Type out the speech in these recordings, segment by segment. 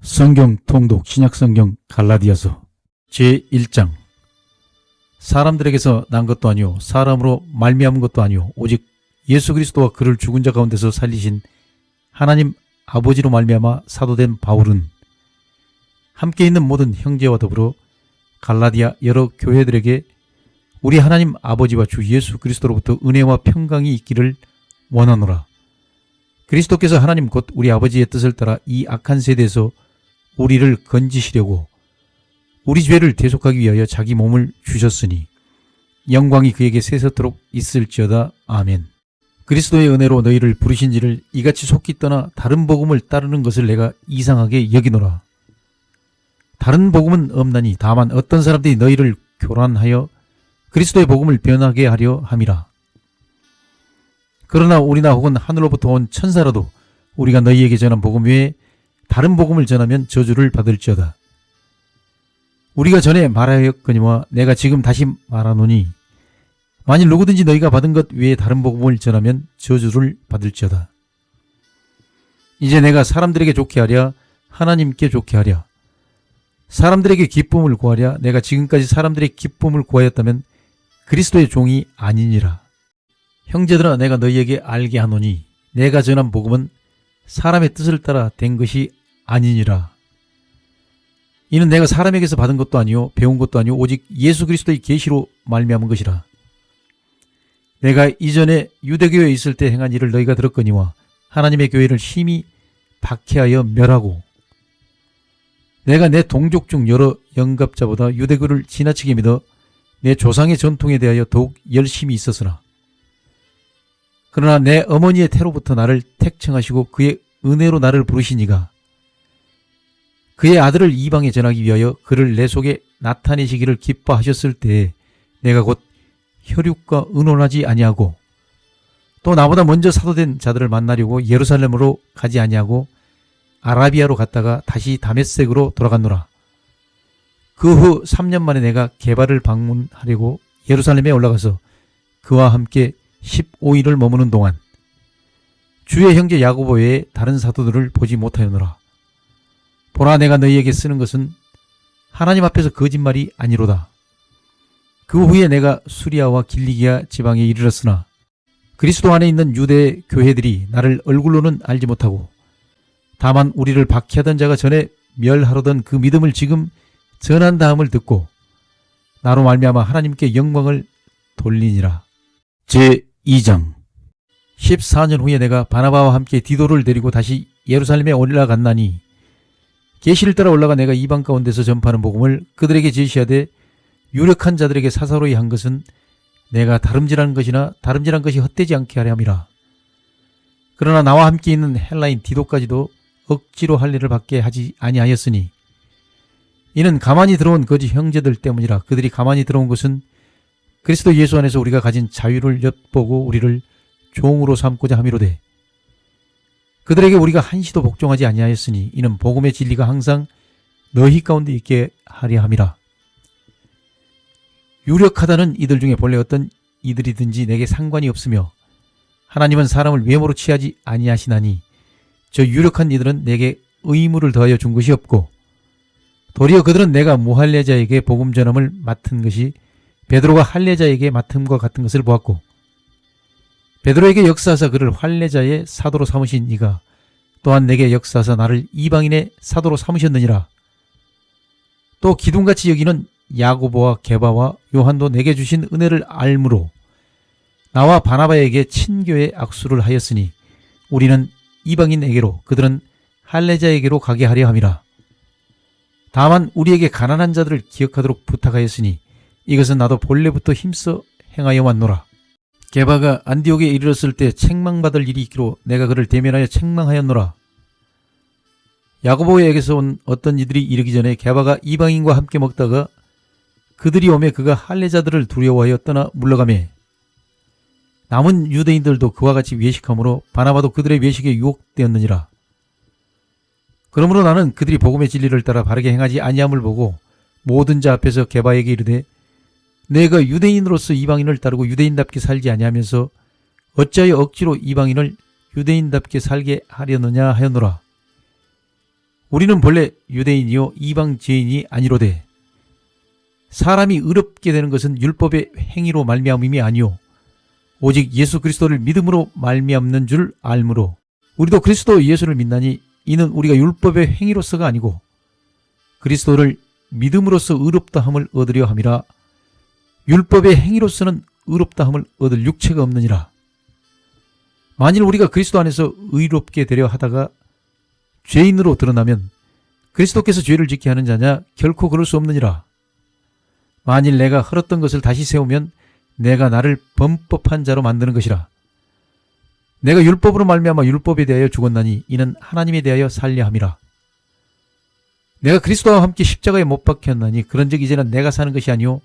성경 통독 신약성경 갈라디아서 제1장. 사람들에게서 난 것도 아니요 사람으로 말미암은 것도 아니요 오직 예수 그리스도와 그를 죽은 자 가운데서 살리신 하나님 아버지로 말미암아 사도된 바울은 함께 있는 모든 형제와 더불어 갈라디아 여러 교회들에게 우리 하나님 아버지와 주 예수 그리스도로부터 은혜와 평강이 있기를 원하노라. 그리스도께서 하나님 곧 우리 아버지의 뜻을 따라 이 악한 세대에서 우리를 건지시려고 우리 죄를 대속하기 위하여 자기 몸을 주셨으니 영광이 그에게 세세토록 있을지어다. 아멘. 그리스도의 은혜로 너희를 부르신지를 이같이 속기 떠나 다른 복음을 따르는 것을 내가 이상하게 여기노라. 다른 복음은 없나니 다만 어떤 사람들이 너희를 교란하여 그리스도의 복음을 변하게 하려 함이라. 그러나 우리나 혹은 하늘로부터 온 천사라도 우리가 너희에게 전한 복음 외에 다른 복음을 전하면 저주를 받을지어다. 우리가 전에 말하였거니와 내가 지금 다시 말하노니 만일 누구든지 너희가 받은 것 외에 다른 복음을 전하면 저주를 받을지어다. 이제 내가 사람들에게 좋게 하랴 하나님께 좋게 하랴 사람들에게 기쁨을 구하랴 내가 지금까지 사람들의 기쁨을 구하였다면 그리스도의 종이 아니니라. 형제들아 내가 너희에게 알게 하노니 내가 전한 복음은 사람의 뜻을 따라 된 것이 아니니라. 이는 내가 사람에게서 받은 것도 아니요 배운 것도 아니요 오직 예수 그리스도의 계시로 말미암은 것이라. 내가 이전에 유대교회에 있을 때 행한 일을 너희가 들었거니와 하나님의 교회를 심히 박해하여 멸하고 내가 내 동족 중 여러 영갑자보다 유대교를 지나치게 믿어 내 조상의 전통에 대하여 더욱 열심히 있었으나 그러나 내 어머니의 태로부터 나를 택청하시고 그의 은혜로 나를 부르시니가 그의 아들을 이방에 전하기 위하여 그를 내 속에 나타내시기를 기뻐하셨을 때에 내가 곧 혈육과 의논하지 아니하고 또 나보다 먼저 사도된 자들을 만나려고 예루살렘으로 가지 아니하고 아라비아로 갔다가 다시 다메섹으로 돌아갔노라. 그 후 3년 만에 내가 게바를 방문하려고 예루살렘에 올라가서 그와 함께 15일을 머무는 동안 주의 형제 야고보 외에 다른 사도들을 보지 못하였노라. 보라 내가 너희에게 쓰는 것은 하나님 앞에서 거짓말이 아니로다. 그 후에 내가 수리아와 길리기아 지방에 이르렀으나 그리스도 안에 있는 유대 교회들이 나를 얼굴로는 알지 못하고 다만 우리를 박해하던 자가 전에 멸하려던 그 믿음을 지금 전한다함을 듣고 나로 말미암아 하나님께 영광을 돌리니라. 제2장. 14년 후에 내가 바나바와 함께 디도를 데리고 다시 예루살렘에 올라갔나니 계시를 따라 올라가 내가 이방 가운데서 전파하는 복음을 그들에게 제시하되 유력한 자들에게 사사로이 한 것은 내가 다름질한 것이나 다름질한 것이 헛되지 않게 하려 함이라. 그러나 나와 함께 있는 헬라인 디도까지도 억지로 할 일을 받게 하지 아니하였으니 이는 가만히 들어온 거짓 형제들 때문이라. 그들이 가만히 들어온 것은 그리스도 예수 안에서 우리가 가진 자유를 엿보고 우리를 종으로 삼고자 함이로되 그들에게 우리가 한시도 복종하지 아니하였으니 이는 복음의 진리가 항상 너희 가운데 있게 하려 함이라. 유력하다는 이들 중에 본래 어떤 이들이든지 내게 상관이 없으며 하나님은 사람을 외모로 취하지 아니하시나니 저 유력한 이들은 내게 의무를 더하여 준 것이 없고 도리어 그들은 내가 무할례자에게 복음 전함을 맡은 것이 베드로가 할례자에게 맡음과 같은 것을 보았고 베드로에게 역사하사 그를 할례자의 사도로 삼으신 이가 또한 내게 역사하사 나를 이방인의 사도로 삼으셨느니라. 또 기둥같이 여기는 야고보와 게바와 요한도 내게 주신 은혜를 알므로 나와 바나바에게 친교의 악수를 하였으니 우리는 이방인에게로 그들은 할례자에게로 가게 하려 함이라. 다만 우리에게 가난한 자들을 기억하도록 부탁하였으니 이것은 나도 본래부터 힘써 행하여 왔노라. 게바가 안디옥에 이르렀을 때 책망받을 일이 있기로 내가 그를 대면하여 책망하였노라. 야고보에게서 온 어떤 이들이 이르기 전에 게바가 이방인과 함께 먹다가 그들이 오매 그가 할례자들을 두려워하여 떠나 물러가매 남은 유대인들도 그와 같이 외식하므로 바나바도 그들의 외식에 유혹되었느니라. 그러므로 나는 그들이 복음의 진리를 따라 바르게 행하지 아니함을 보고 모든 자 앞에서 게바에게 이르되 내가 유대인으로서 이방인을 따르고 유대인답게 살지 아니하면서 어찌하여 억지로 이방인을 유대인답게 살게 하려느냐 하였노라. 우리는 본래 유대인이요 이방 죄인이 아니로되 사람이 의롭게 되는 것은 율법의 행위로 말미암음이 아니요 오직 예수 그리스도를 믿음으로 말미암는 줄 알므로 우리도 그리스도 예수를 믿나니 이는 우리가 율법의 행위로서가 아니고 그리스도를 믿음으로써 의롭다함을 얻으려 함이라. 율법의 행위로서는 의롭다함을 얻을 육체가 없느니라. 만일 우리가 그리스도 안에서 의롭게 되려 하다가 죄인으로 드러나면 그리스도께서 죄를 짓게 하는 자냐? 결코 그럴 수 없느니라. 만일 내가 헐었던 것을 다시 세우면 내가 나를 범법한 자로 만드는 것이라. 내가 율법으로 말미암아 율법에 대하여 죽었나니 이는 하나님에 대하여 살려 함이라. 내가 그리스도와 함께 십자가에 못 박혔나니 그런즉 이제는 내가 사는 것이 아니요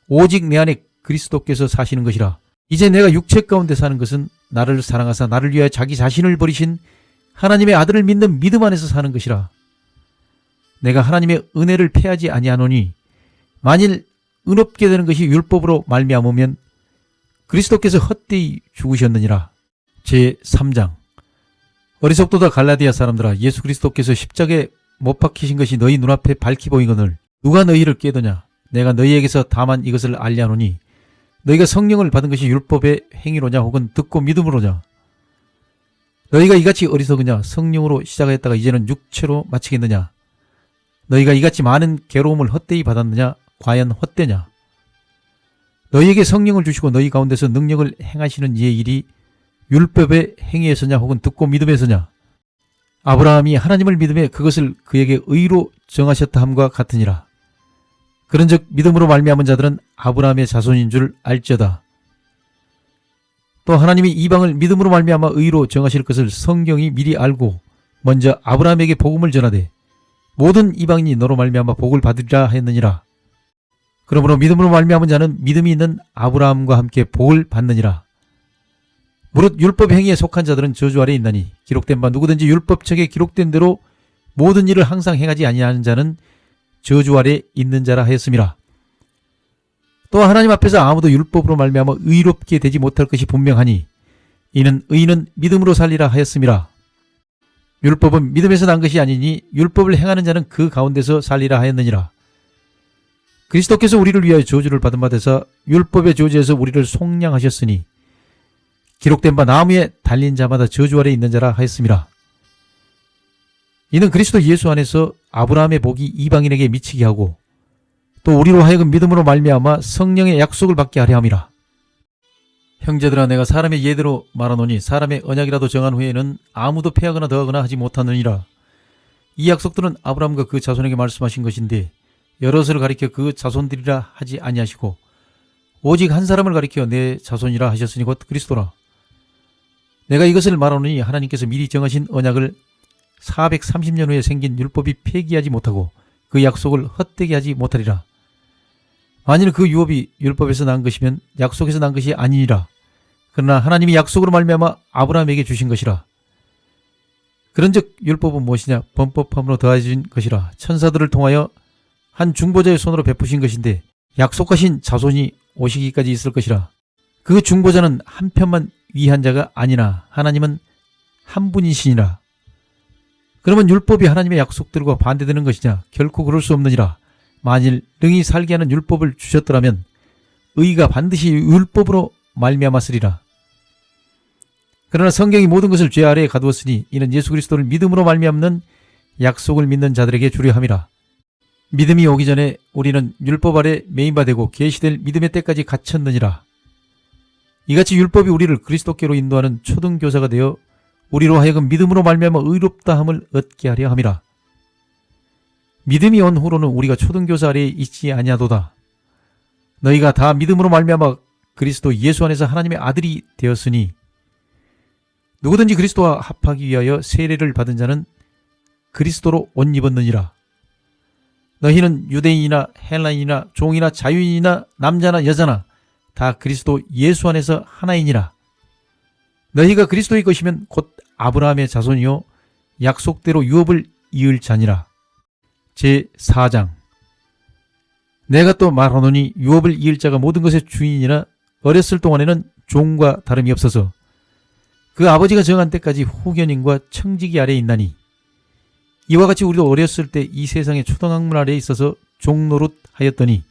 오직 내 안에 그리스도께서 사시는 것이라. 이제 내가 육체 가운데 사는 것은 나를 사랑하사 나를 위하여 자기 자신을 버리신 하나님의 아들을 믿는 믿음 안에서 사는 것이라. 내가 하나님의 은혜를 패하지 아니하노니 만일 의롭게 되는 것이 율법으로 말미암으면 그리스도께서 헛되이 죽으셨느니라. 제3장. 어리석도다 갈라디아 사람들아, 예수 그리스도께서 십자가에 못 박히신 것이 너희 눈앞에 밝히 보이거늘 누가 너희를 깨더냐? 내가 너희에게서 다만 이것을 알려하노니 너희가 성령을 받은 것이 율법의 행위로냐 혹은 듣고 믿음으로냐? 너희가 이같이 어리석으냐? 성령으로 시작하였다가 이제는 육체로 마치겠느냐? 너희가 이같이 많은 괴로움을 헛되이 받았느냐? 과연 헛되냐? 너희에게 성령을 주시고 너희 가운데서 능력을 행하시는 이의 일이 율법의 행위에서냐 혹은 듣고 믿음에서냐? 아브라함이 하나님을 믿음에 그것을 그에게 의로 정하셨다 함과 같으니라. 그런즉 믿음으로 말미암은 자들은 아브라함의 자손인 줄 알지어다. 또 하나님이 이방을 믿음으로 말미암아 의로 정하실 것을 성경이 미리 알고 먼저 아브라함에게 복음을 전하되 모든 이방인이 너로 말미암아 복을 받으리라 하였느니라. 그러므로 믿음으로 말미암은 자는 믿음이 있는 아브라함과 함께 복을 받느니라. 무릇 율법 행위에 속한 자들은 저주 아래 있나니 기록된 바 누구든지 율법책에 기록된 대로 모든 일을 항상 행하지 아니하는 자는 저주 아래 있는 자라 하였음이라. 또 하나님 앞에서 아무도 율법으로 말미암아 의롭게 되지 못할 것이 분명하니 이는 의인은 믿음으로 살리라 하였음이라. 율법은 믿음에서 난 것이 아니니 율법을 행하는 자는 그 가운데서 살리라 하였느니라. 그리스도께서 우리를 위하여 저주를 받은 바 되사 율법의 저주에서 우리를 속량하셨으니 기록된 바 나무에 달린 자마다 저주 아래 있는 자라 하였음이라. 이는 그리스도 예수 안에서 아브라함의 복이 이방인에게 미치게 하고 또 우리로 하여금 믿음으로 말미암아 성령의 약속을 받게 하려 함이라. 형제들아, 내가 사람의 예대로 말하노니 사람의 언약이라도 정한 후에는 아무도 패하거나 더하거나 하지 못하느니라. 이 약속들은 아브라함과 그 자손에게 말씀하신 것인데 여럿을 가리켜 그 자손들이라 하지 아니하시고 오직 한 사람을 가리켜 내 자손이라 하셨으니 곧 그리스도라. 내가 이것을 말하노니 하나님께서 미리 정하신 언약을 430년 후에 생긴 율법이 폐기하지 못하고 그 약속을 헛되게 하지 못하리라. 만일 그 유업이 율법에서 난 것이면 약속에서 난 것이 아니니라. 그러나 하나님이 약속으로 말미암아 아브라함에게 주신 것이라. 그런즉 율법은 무엇이냐? 범법함으로 더해진 것이라. 천사들을 통하여 한 중보자의 손으로 베푸신 것인데 약속하신 자손이 오시기까지 있을 것이라. 그 중보자는 한편만 위한 자가 아니나 하나님은 한 분이시니라. 그러면 율법이 하나님의 약속들과 반대되는 것이냐? 결코 그럴 수 없느니라. 만일 능히 살게 하는 율법을 주셨더라면 의가 반드시 율법으로 말미암았으리라. 그러나 성경이 모든 것을 죄 아래에 가두었으니 이는 예수 그리스도를 믿음으로 말미암는 약속을 믿는 자들에게 주려 함이라. 믿음이 오기 전에 우리는 율법 아래 매인바되고 계시될 믿음의 때까지 갇혔느니라. 이같이 율법이 우리를 그리스도께로 인도하는 초등교사가 되어 우리로 하여금 믿음으로 말미암아 의롭다함을 얻게 하려 함이라. 믿음이 온 후로는 우리가 초등교사 아래에 있지 아니하도다. 너희가 다 믿음으로 말미암아 그리스도 예수 안에서 하나님의 아들이 되었으니 누구든지 그리스도와 합하기 위하여 세례를 받은 자는 그리스도로 옷 입었느니라. 너희는 유대인이나 헬라인이나 종이나 자유인이나 남자나 여자나 다 그리스도 예수 안에서 하나이니라. 너희가 그리스도의 것이면 곧 아브라함의 자손이요 약속대로 유업을 이을 자니라. 제4장. 내가 또 말하노니 유업을 이을 자가 모든 것의 주인이나 어렸을 동안에는 종과 다름이 없어서 그 아버지가 정한 때까지 후견인과 청지기 아래에 있나니 이와 같이 우리도 어렸을 때 이 세상의 초등학문 아래에 있어서 종노릇 하였더니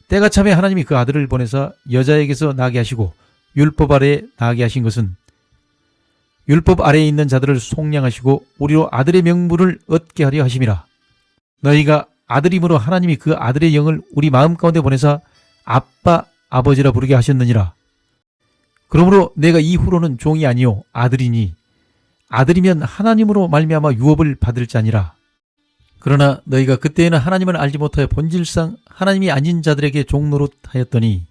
때가 참에 하나님이 그 아들을 보내사 여자에게서 나게 하시고 율법 아래에 나게 하신 것은 율법 아래에 있는 자들을 속량하시고 우리로 아들의 명분을 얻게 하려 하심이라. 너희가 아들임으로 하나님이 그 아들의 영을 우리 마음 가운데 보내사 아빠 아버지라 부르게 하셨느니라. 그러므로 내가 이후로는 종이 아니요 아들이니 아들이면 하나님으로 말미암아 유업을 받을 자니라. 그러나 너희가 그때에는 하나님을 알지 못하여 본질상 하나님이 아닌 자들에게 종노릇 하였더니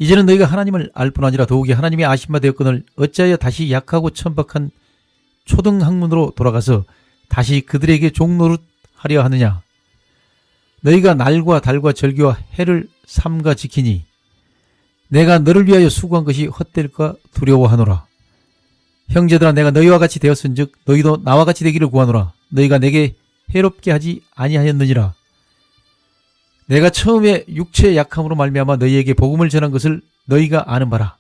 이제는 너희가 하나님을 알 뿐 아니라 더욱이 하나님이 아신 바 되었거늘 어찌하여 다시 약하고 천박한 초등학문으로 돌아가서 다시 그들에게 종노릇 하려 하느냐. 너희가 날과 달과 절기와 해를 삼가 지키니 내가 너를 위하여 수고한 것이 헛될까 두려워하노라. 형제들아, 내가 너희와 같이 되었은즉 너희도 나와 같이 되기를 구하노라. 너희가 내게 해롭게 하지 아니하였느니라. 내가 처음에 육체의 약함으로 말미암아 너희에게 복음을 전한 것을 너희가 아는 바라.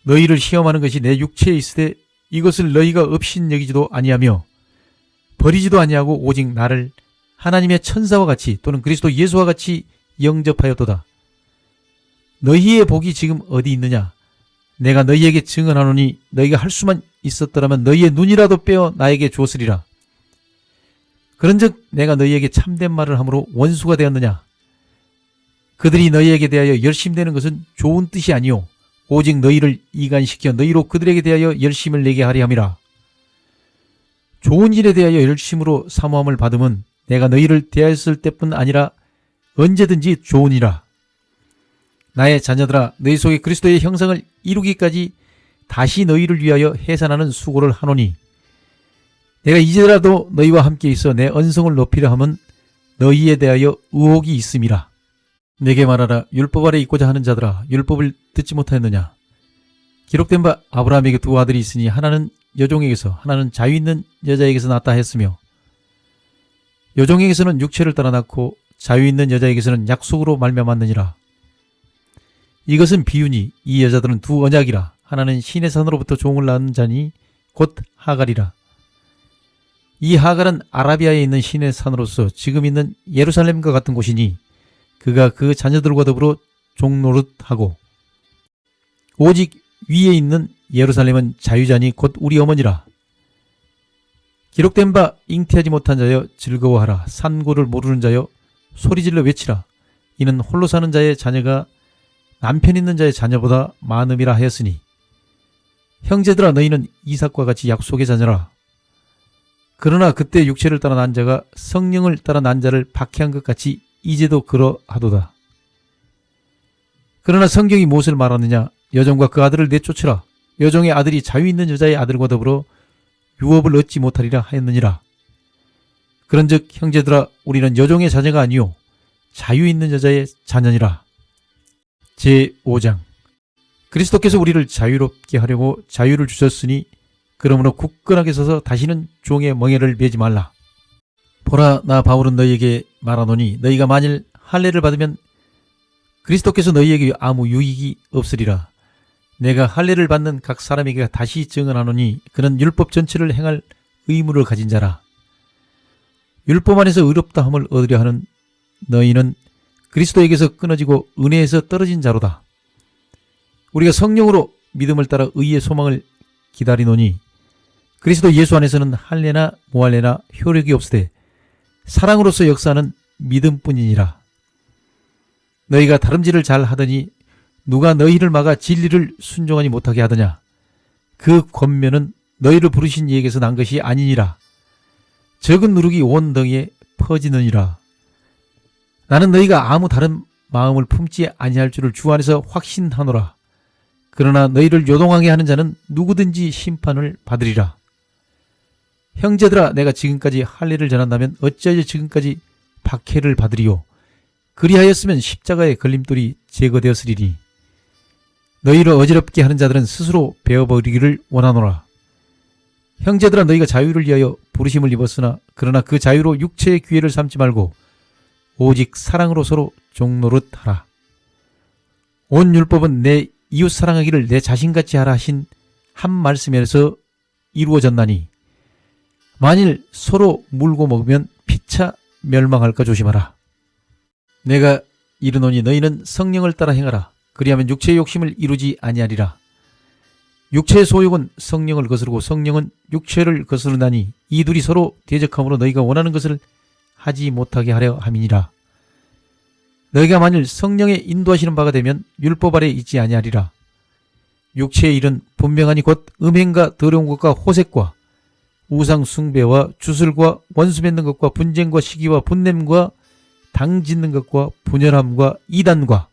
너희를 시험하는 것이 내 육체에 있으되 이것을 너희가 업신여기지도 아니하며 버리지도 아니하고 오직 나를 하나님의 천사와 같이 또는 그리스도 예수와 같이 영접하였도다. 너희의 복이 지금 어디 있느냐? 내가 너희에게 증언하노니 너희가 할 수만 있었더라면 너희의 눈이라도 빼어 나에게 주었으리라. 그런즉 내가 너희에게 참된 말을 함으로 원수가 되었느냐? 그들이 너희에게 대하여 열심되는 것은 좋은 뜻이 아니요 오직 너희를 이간시켜 너희로 그들에게 대하여 열심을 내게 하려 함이라. 좋은 일에 대하여 열심으로 사모함을 받음은 내가 너희를 대하였을 때뿐 아니라 언제든지 좋으니라. 나의 자녀들아, 너희 속에 그리스도의 형상을 이루기까지 다시 너희를 위하여 해산하는 수고를 하노니 내가 이제라도 너희와 함께 있어 내 언성을 높이려 함은 너희에 대하여 의혹이 있음이라. 내게 말하라. 율법 아래 있고자 하는 자들아, 율법을 듣지 못하였느냐? 기록된 바 아브라함에게 두 아들이 있으니 하나는 여종에게서 하나는 자유 있는 여자에게서 낳았다 했으며 여종에게서는 육체를 따라 낳고 자유 있는 여자에게서는 약속으로 말미암았느니라. 이것은 비유니 이 여자들은 두 언약이라. 하나는 신의 산으로부터 종을 낳은 자니 곧 하갈이라. 이 하갈은 아라비아에 있는 신의 산으로서 지금 있는 예루살렘과 같은 곳이니 그가 그 자녀들과 더불어 종노릇하고 오직 위에 있는 예루살렘은 자유자니 곧 우리 어머니라. 기록된 바 잉태하지 못한 자여 즐거워하라. 산고를 모르는 자여 소리질러 외치라. 이는 홀로 사는 자의 자녀가 남편 있는 자의 자녀보다 많음이라 하였으니 형제들아, 너희는 이삭과 같이 약속의 자녀라. 그러나 그때 육체를 따라 난 자가 성령을 따라 난 자를 박해한 것 같이 이제도 그러하도다. 그러나 성경이 무엇을 말하느냐? 여종과 그 아들을 내쫓으라. 여종의 아들이 자유 있는 여자의 아들과 더불어 유업을 얻지 못하리라 하였느니라. 그런즉 형제들아, 우리는 여종의 자녀가 아니요 자유 있는 여자의 자녀니라. 제5장. 그리스도께서 우리를 자유롭게 하려고 자유를 주셨으니 그러므로 굳건하게 서서 다시는 종의 멍에를 매지 말라. 보라, 나 바울은 너희에게 말하노니 너희가 만일 할례를 받으면 그리스도께서 너희에게 아무 유익이 없으리라. 내가 할례를 받는 각 사람에게 다시 증언하노니 그는 율법 전체를 행할 의무를 가진 자라. 율법 안에서 의롭다 함을 얻으려 하는 너희는 그리스도에게서 끊어지고 은혜에서 떨어진 자로다. 우리가 성령으로 믿음을 따라 의의 소망을 기다리노니 그리스도 예수 안에서는 할례나 무할례나 효력이 없으되 사랑으로서 역사하는 믿음뿐이니라. 너희가 다름질을 잘 하더니 누가 너희를 막아 진리를 순종하지 못하게 하더냐? 그 권면은 너희를 부르신 이에게서 난 것이 아니니라. 적은 누룩이 온 덩이에 퍼지느니라. 나는 너희가 아무 다른 마음을 품지 아니할 줄을 주 안에서 확신하노라. 그러나 너희를 요동하게 하는 자는 누구든지 심판을 받으리라. 형제들아, 내가 지금까지 할례를 전한다면 어찌하여 지금까지 박해를 받으리요? 그리하였으면 십자가의 걸림돌이 제거되었으리니 너희를 어지럽게 하는 자들은 스스로 베어버리기를 원하노라. 형제들아, 너희가 자유를 위하여 부르심을 입었으나 그러나 그 자유로 육체의 기회를 삼지 말고 오직 사랑으로 서로 종노릇하라. 온 율법은 내 이웃 사랑하기를 내 자신같이 하라 하신 한 말씀에서 이루어졌나니 만일 서로 물고 먹으면 피차 멸망할까 조심하라. 내가 이르노니 너희는 성령을 따라 행하라. 그리하면 육체의 욕심을 이루지 아니하리라. 육체의 소욕은 성령을 거스르고 성령은 육체를 거스르나니 이 둘이 서로 대적함으로 너희가 원하는 것을 하지 못하게 하려 함이니라. 너희가 만일 성령의 인도하시는 바가 되면 율법 아래 있지 아니하리라. 육체의 일은 분명하니 곧 음행과 더러운 것과 호색과 우상 숭배와 주술과 원수 맺는 것과 분쟁과 시기와 분냄과 당 짓는 것과 분열함과 이단과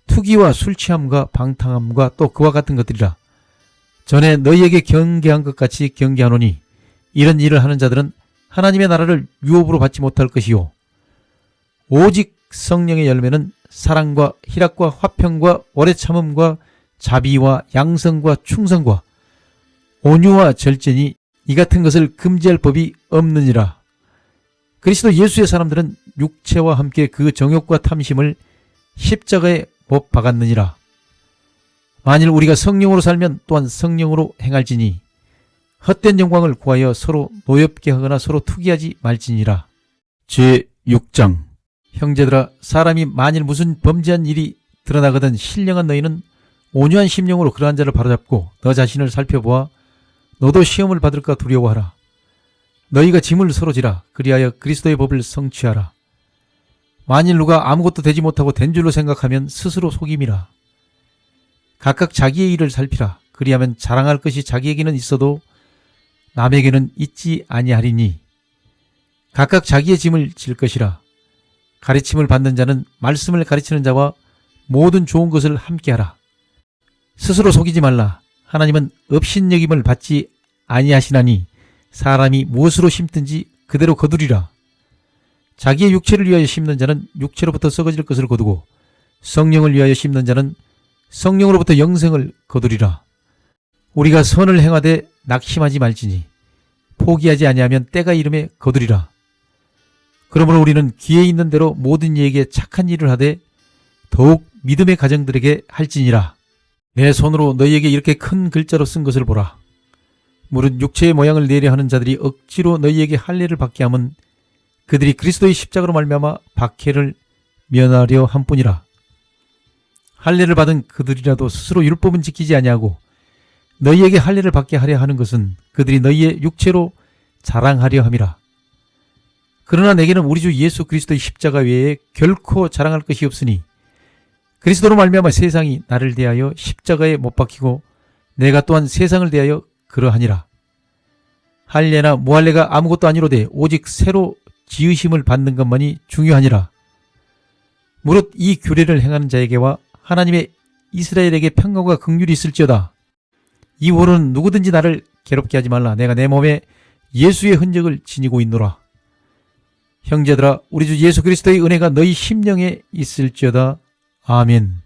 투기와 술 취함과 방탕함과 또 그와 같은 것들이라. 전에 너희에게 경계한 것 같이 경계하노니 이런 일을 하는 자들은 하나님의 나라를 유업으로 받지 못할 것이요 오직 성령의 열매는 사랑과 희락과 화평과 오래 참음과 자비와 양성과 충성과 온유와 절제니 이 같은 것을 금지할 법이 없느니라. 그리스도 예수의 사람들은 육체와 함께 그 정욕과 탐심을 십자가에 못 박았느니라. 만일 우리가 성령으로 살면 또한 성령으로 행할지니 헛된 영광을 구하여 서로 노엽게 하거나 서로 투기하지 말지니라. 제6장. 형제들아, 사람이 만일 무슨 범죄한 일이 드러나거든 신령한 너희는 온유한 심령으로 그러한 자를 바로잡고 너 자신을 살펴보아 너도 시험을 받을까 두려워하라. 너희가 짐을 서로 지라. 그리하여 그리스도의 법을 성취하라. 만일 누가 아무것도 되지 못하고 된 줄로 생각하면 스스로 속임이라. 각각 자기의 일을 살피라. 그리하면 자랑할 것이 자기에게는 있어도 남에게는 있지 아니하리니 각각 자기의 짐을 질 것이라. 가르침을 받는 자는 말씀을 가르치는 자와 모든 좋은 것을 함께하라. 스스로 속이지 말라. 하나님은 업신여김을 받지 아니하시나니 사람이 무엇으로 심든지 그대로 거두리라. 자기의 육체를 위하여 심는 자는 육체로부터 썩어질 것을 거두고 성령을 위하여 심는 자는 성령으로부터 영생을 거두리라. 우리가 선을 행하되 낙심하지 말지니 포기하지 아니하면 때가 이름에 거두리라. 그러므로 우리는 기회 있는 대로 모든 이에게 착한 일을 하되 더욱 믿음의 가정들에게 할지니라. 내 손으로 너희에게 이렇게 큰 글자로 쓴 것을 보라. 무릇 육체의 모양을 내려 하는 자들이 억지로 너희에게 할례를 받게 하면 그들이 그리스도의 십자가로 말미암아 박해를 면하려 함뿐이라. 할례를 받은 그들이라도 스스로 율법은 지키지 아니하고 너희에게 할례를 받게 하려 하는 것은 그들이 너희의 육체로 자랑하려 함이라. 그러나 내게는 우리 주 예수 그리스도의 십자가 외에 결코 자랑할 것이 없으니 그리스도로 말미암아 세상이 나를 대하여 십자가에 못 박히고 내가 또한 세상을 대하여 그러하니라. 할례나 무할례가 아무것도 아니로되 오직 새로 지으심을 받는 것만이 중요하니라. 무릇 이 규례를 행하는 자에게와 하나님의 이스라엘에게 평강과 긍휼이 있을지어다. 이 후로는 누구든지 나를 괴롭게 하지 말라. 내가 내 몸에 예수의 흔적을 지니고 있노라. 형제들아, 우리 주 예수 그리스도의 은혜가 너희 심령에 있을지어다. 아멘.